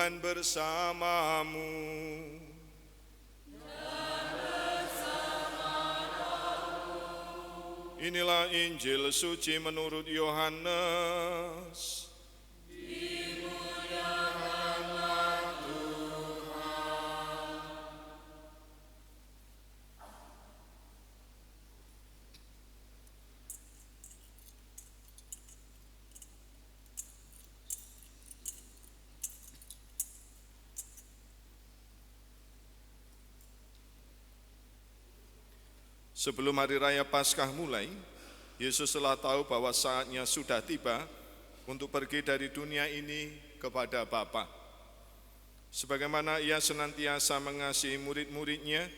Tuhan bersamamu. Inilah Injil suci menurut Yohanes. Dimuliakanlah Tuhan. Sebelum hari raya Paskah mulai, Yesus telah tahu bahwa saatnya sudah tiba untuk pergi dari dunia ini kepada Bapa. Sebagaimana ia senantiasa mengasihi murid-muridnya,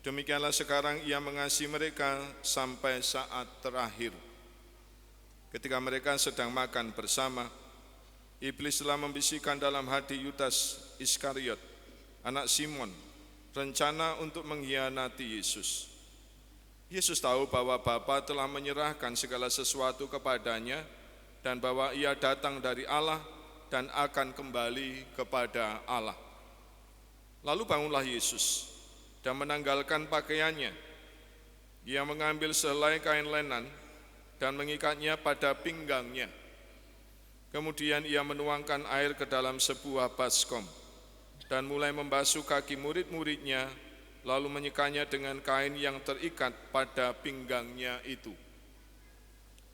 demikianlah sekarang ia mengasihi mereka sampai saat terakhir. Ketika mereka sedang makan bersama, iblis telah membisikkan dalam hati Yudas Iskariot, anak Simon, rencana untuk mengkhianati Yesus. Yesus tahu bahwa Bapa telah menyerahkan segala sesuatu kepadanya dan bahwa ia datang dari Allah dan akan kembali kepada Allah. Lalu bangunlah Yesus dan menanggalkan pakaiannya. Ia mengambil sehelai kain lenan dan mengikatnya pada pinggangnya. Kemudian ia menuangkan air ke dalam sebuah baskom dan mulai membasuh kaki murid-muridnya, lalu menyekanya dengan kain yang terikat pada pinggangnya itu.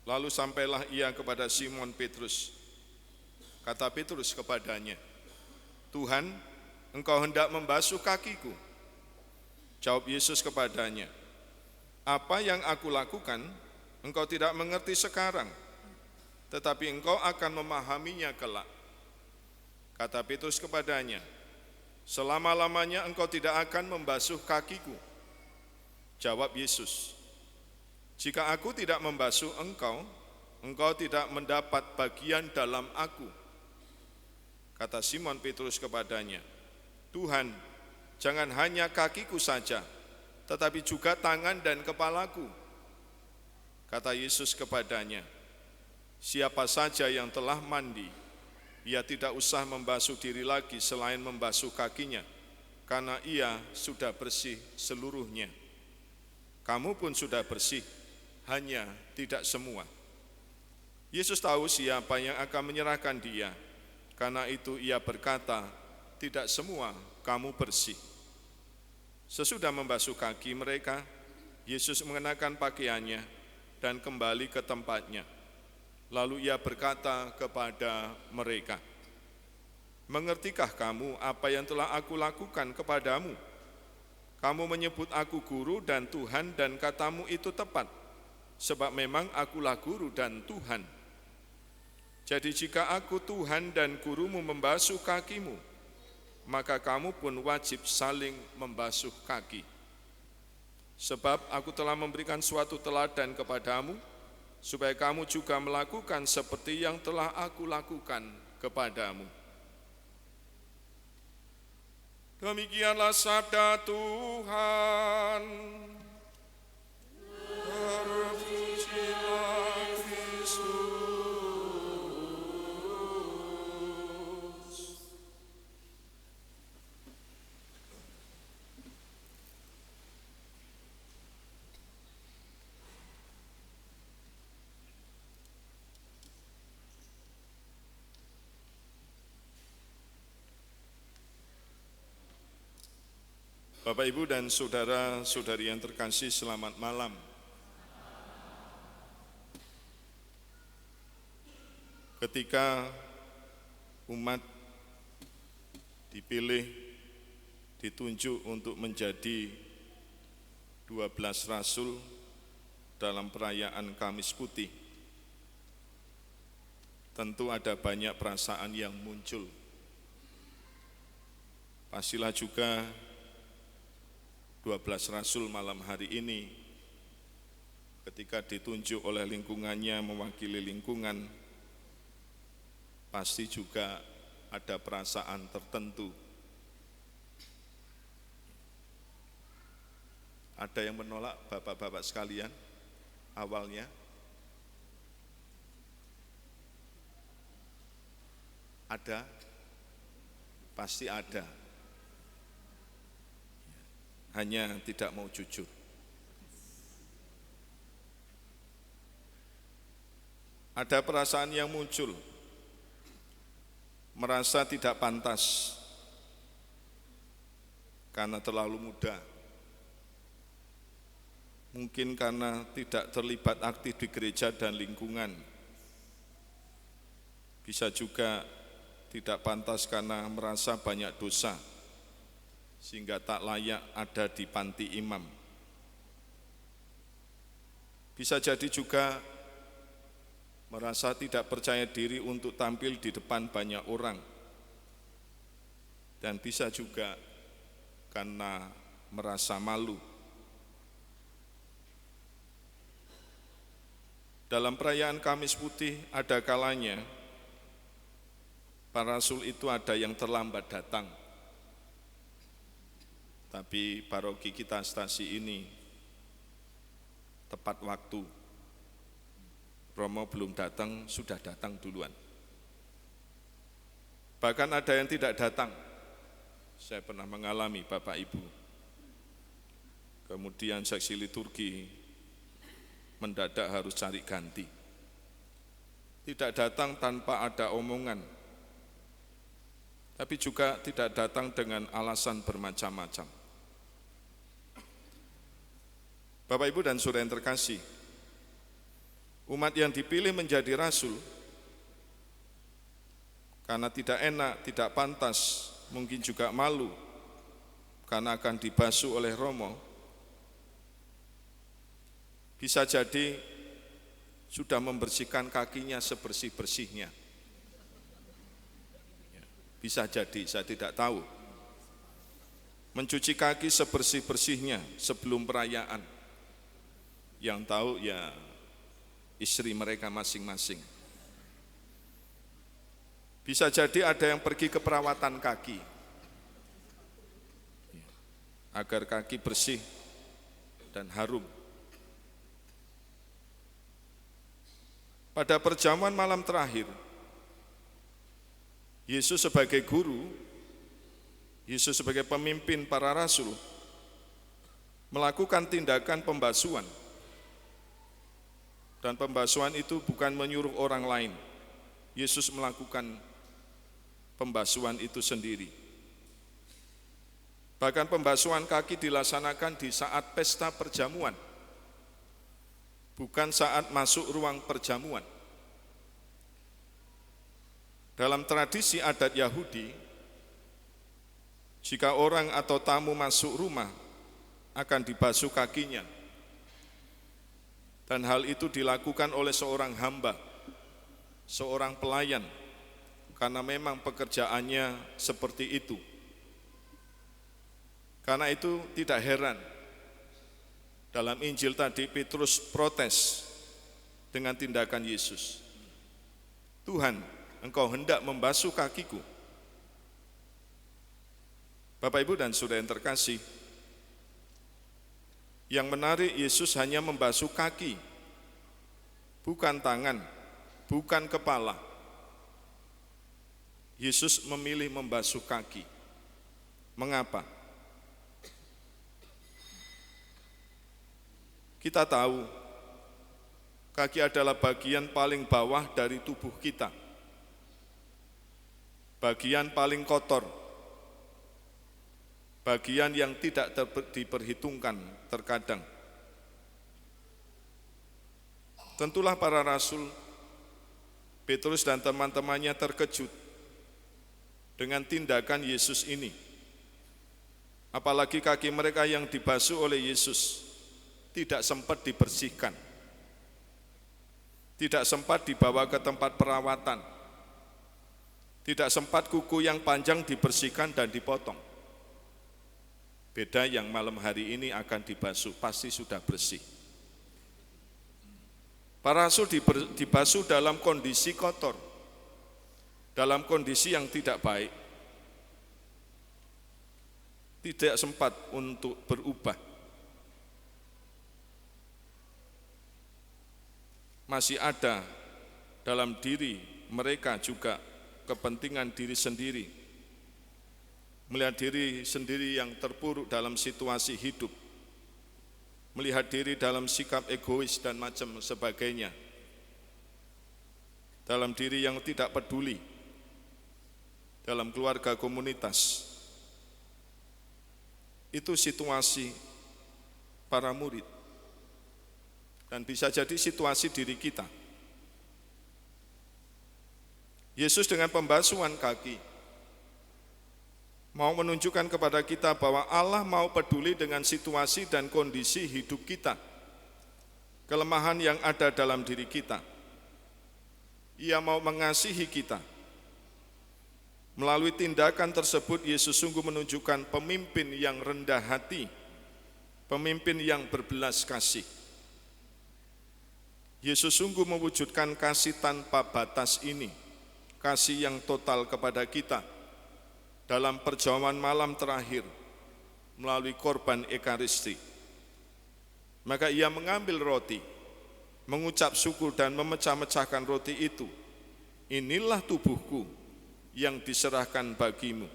Lalu sampailah ia kepada Simon Petrus. Kata Petrus kepadanya, "Tuhan, engkau hendak membasuh kakiku?" Jawab Yesus kepadanya, "Apa yang aku lakukan, engkau tidak mengerti sekarang, tetapi engkau akan memahaminya kelak." Kata Petrus kepadanya, "Selama-lamanya engkau tidak akan membasuh kakiku." Jawab Yesus, "Jika aku tidak membasuh engkau, engkau tidak mendapat bagian dalam aku." Kata Simon Petrus kepadanya, "Tuhan, jangan hanya kakiku saja, tetapi juga tangan dan kepalaku." Kata Yesus kepadanya, "Siapa saja yang telah mandi, ia tidak usah membasuh diri lagi selain membasuh kakinya, karena ia sudah bersih seluruhnya. Kamu pun sudah bersih, hanya tidak semua." Yesus tahu siapa yang akan menyerahkan dia, karena itu ia berkata, "Tidak semua kamu bersih." Sesudah membasuh kaki mereka, Yesus mengenakan pakaiannya dan kembali ke tempatnya. Lalu ia berkata kepada mereka, "Mengertikah kamu apa yang telah aku lakukan kepadamu? Kamu menyebut aku guru dan Tuhan, dan katamu itu tepat, sebab memang akulah guru dan Tuhan. Jadi jika aku Tuhan dan gurumu membasuh kakimu, maka kamu pun wajib saling membasuh kaki. Sebab aku telah memberikan suatu teladan kepadamu, supaya kamu juga melakukan seperti yang telah aku lakukan kepadamu." Demikianlah sabda Tuhan. Terpujilah Kristus. Bapak, Ibu, dan saudara-saudari yang terkasih, selamat malam. Ketika umat dipilih, ditunjuk untuk menjadi 12 rasul dalam perayaan Kamis Putih, tentu ada banyak perasaan yang muncul. Pastilah juga 12 rasul malam hari ini ketika ditunjuk oleh lingkungannya mewakili lingkungan, pasti juga ada perasaan tertentu. Ada yang menolak bapak-bapak sekalian awalnya? Ada? pasti ada. Hanya tidak mau jujur. Ada perasaan yang muncul, merasa tidak pantas karena terlalu muda. Mungkin karena tidak terlibat aktif di gereja dan lingkungan. Bisa juga tidak pantas karena merasa banyak dosa, sehingga tak layak ada di panti imam. Bisa jadi juga merasa tidak percaya diri untuk tampil di depan banyak orang. Dan bisa juga karena merasa malu. Dalam perayaan Kamis Putih ada kalanya para rasul itu ada yang terlambat datang. Tapi paroki kita Stasi ini tepat waktu. Romo belum datang, sudah datang duluan. Bahkan ada yang tidak datang. Saya pernah mengalami Bapak Ibu. Kemudian seksi liturgi mendadak harus cari ganti. Tidak datang tanpa ada omongan, tapi juga tidak datang dengan alasan bermacam-macam. Bapak Ibu dan saudara yang terkasih, umat yang dipilih menjadi rasul karena tidak enak, tidak pantas, mungkin juga malu karena akan dibasuh oleh Romo, bisa jadi sudah membersihkan kakinya sebersih-bersihnya. Bisa jadi, saya tidak tahu. Mencuci kaki sebersih-bersihnya sebelum perayaan. Yang tahu ya istri mereka masing-masing. Bisa jadi ada yang pergi ke perawatan kaki, agar kaki bersih dan harum. Pada perjamuan malam terakhir, Yesus sebagai guru, Yesus sebagai pemimpin para rasul, melakukan tindakan pembasuhan. Dan pembasuhan itu bukan menyuruh orang lain. Yesus melakukan pembasuhan itu sendiri. Bahkan pembasuhan kaki dilaksanakan di saat pesta perjamuan, bukan saat masuk ruang perjamuan. Dalam tradisi adat Yahudi, jika orang atau tamu masuk rumah, akan dibasuh kakinya. Dan hal itu dilakukan oleh seorang hamba, seorang pelayan, karena memang pekerjaannya seperti itu. Karena itu tidak heran, dalam Injil tadi Petrus protes dengan tindakan Yesus. Tuhan, Engkau hendak membasuh kakiku. Bapak, Ibu, dan saudara yang terkasih, yang menarik, Yesus hanya membasuh kaki, bukan tangan, bukan kepala. Yesus memilih membasuh kaki. Mengapa? Kita tahu, kaki adalah bagian paling bawah dari tubuh kita, bagian paling kotor, bagian yang tidak diperhitungkan terkadang. Tentulah para rasul, Petrus dan teman-temannya terkejut dengan tindakan Yesus ini. Apalagi kaki mereka yang dibasuh oleh Yesus tidak sempat dibersihkan, tidak sempat dibawa ke tempat perawatan, tidak sempat kuku yang panjang dibersihkan dan dipotong. Beda yang malam hari ini akan dibasuh, pasti sudah bersih. Para rasul dibasuh dalam kondisi kotor, dalam kondisi yang tidak baik, tidak sempat untuk berubah. Masih ada dalam diri mereka juga kepentingan diri sendiri, melihat diri sendiri yang terpuruk dalam situasi hidup, melihat diri dalam sikap egois dan macam sebagainya, dalam diri yang tidak peduli, dalam keluarga komunitas. Itu situasi para murid, dan bisa jadi situasi diri kita. Yesus dengan pembasuhan kaki mau menunjukkan kepada kita bahwa Allah mau peduli dengan situasi dan kondisi hidup kita, kelemahan yang ada dalam diri kita. Ia mau mengasihi kita. Melalui tindakan tersebut, Yesus sungguh menunjukkan pemimpin yang rendah hati, pemimpin yang berbelas kasih. Yesus sungguh mewujudkan kasih tanpa batas ini, kasih yang total kepada kita dalam perjamuan malam terakhir melalui korban Ekaristi. Maka ia mengambil roti, mengucap syukur dan memecah-mecahkan roti itu. Inilah tubuhku yang diserahkan bagimu.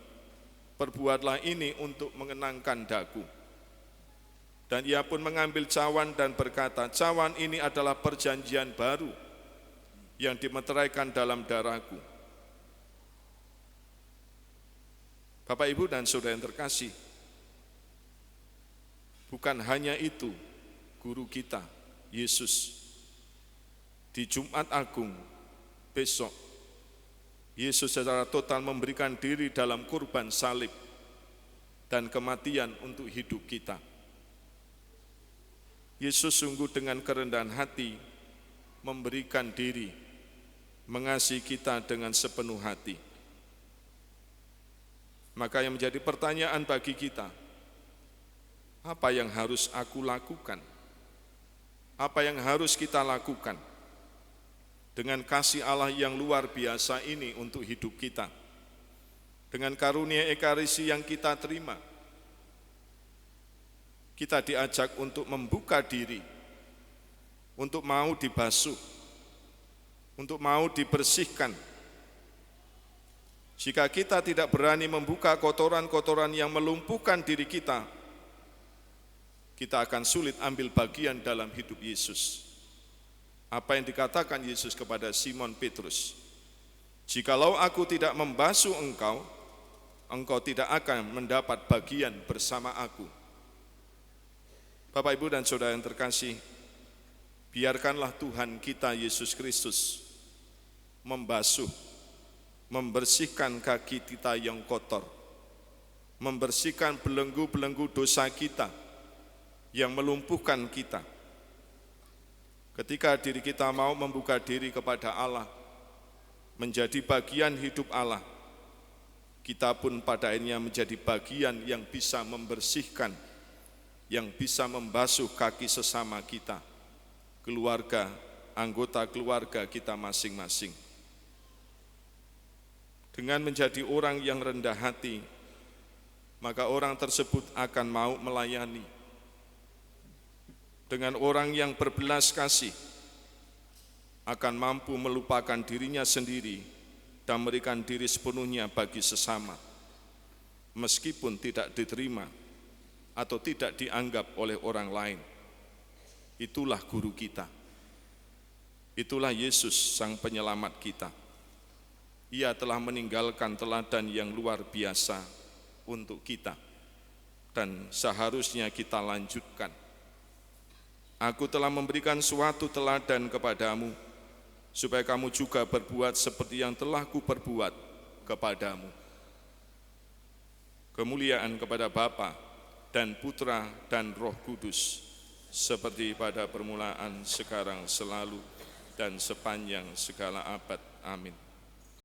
Perbuatlah ini untuk mengenangkan daku. Dan ia pun mengambil cawan dan berkata, cawan ini adalah perjanjian baru yang dimeteraikan dalam darahku. Bapak, Ibu, dan saudara yang terkasih, bukan hanya itu guru kita, Yesus. Di Jumat Agung besok, Yesus secara total memberikan diri dalam kurban salib dan kematian untuk hidup kita. Yesus sungguh dengan kerendahan hati memberikan diri, mengasihi kita dengan sepenuh hati. Maka yang menjadi pertanyaan bagi kita, apa yang harus aku lakukan? Apa yang harus kita lakukan dengan kasih Allah yang luar biasa ini untuk hidup kita? Dengan karunia Ekaristi yang kita terima, kita diajak untuk membuka diri, untuk mau dibasuh, untuk mau dibersihkan. Jika kita tidak berani membuka kotoran-kotoran yang melumpuhkan diri kita akan sulit ambil bagian dalam hidup Yesus. Apa yang dikatakan Yesus kepada Simon Petrus, jikalau aku tidak membasuh engkau, engkau tidak akan mendapat bagian bersama aku. Bapak, Ibu, dan saudara yang terkasih, biarkanlah Tuhan kita Yesus Kristus membasuh, membersihkan kaki kita yang kotor, membersihkan belenggu-belenggu dosa kita yang melumpuhkan kita. Ketika diri kita mau membuka diri kepada Allah, menjadi bagian hidup Allah, kita pun pada akhirnya menjadi bagian yang bisa membersihkan, yang bisa membasuh kaki sesama kita, keluarga, anggota keluarga kita masing-masing. Dengan menjadi orang yang rendah hati, maka orang tersebut akan mau melayani. Dengan orang yang berbelas kasih, akan mampu melupakan dirinya sendiri dan memberikan diri sepenuhnya bagi sesama, meskipun tidak diterima atau tidak dianggap oleh orang lain. Itulah guru kita. Itulah Yesus, Sang Penyelamat kita. Ia telah meninggalkan teladan yang luar biasa untuk kita, dan seharusnya kita lanjutkan. Aku telah memberikan suatu teladan kepadamu, supaya kamu juga berbuat seperti yang telah kuperbuat kepadamu. Kemuliaan kepada Bapa dan Putra dan Roh Kudus, seperti pada permulaan, sekarang, selalu, dan sepanjang segala abad. Amin.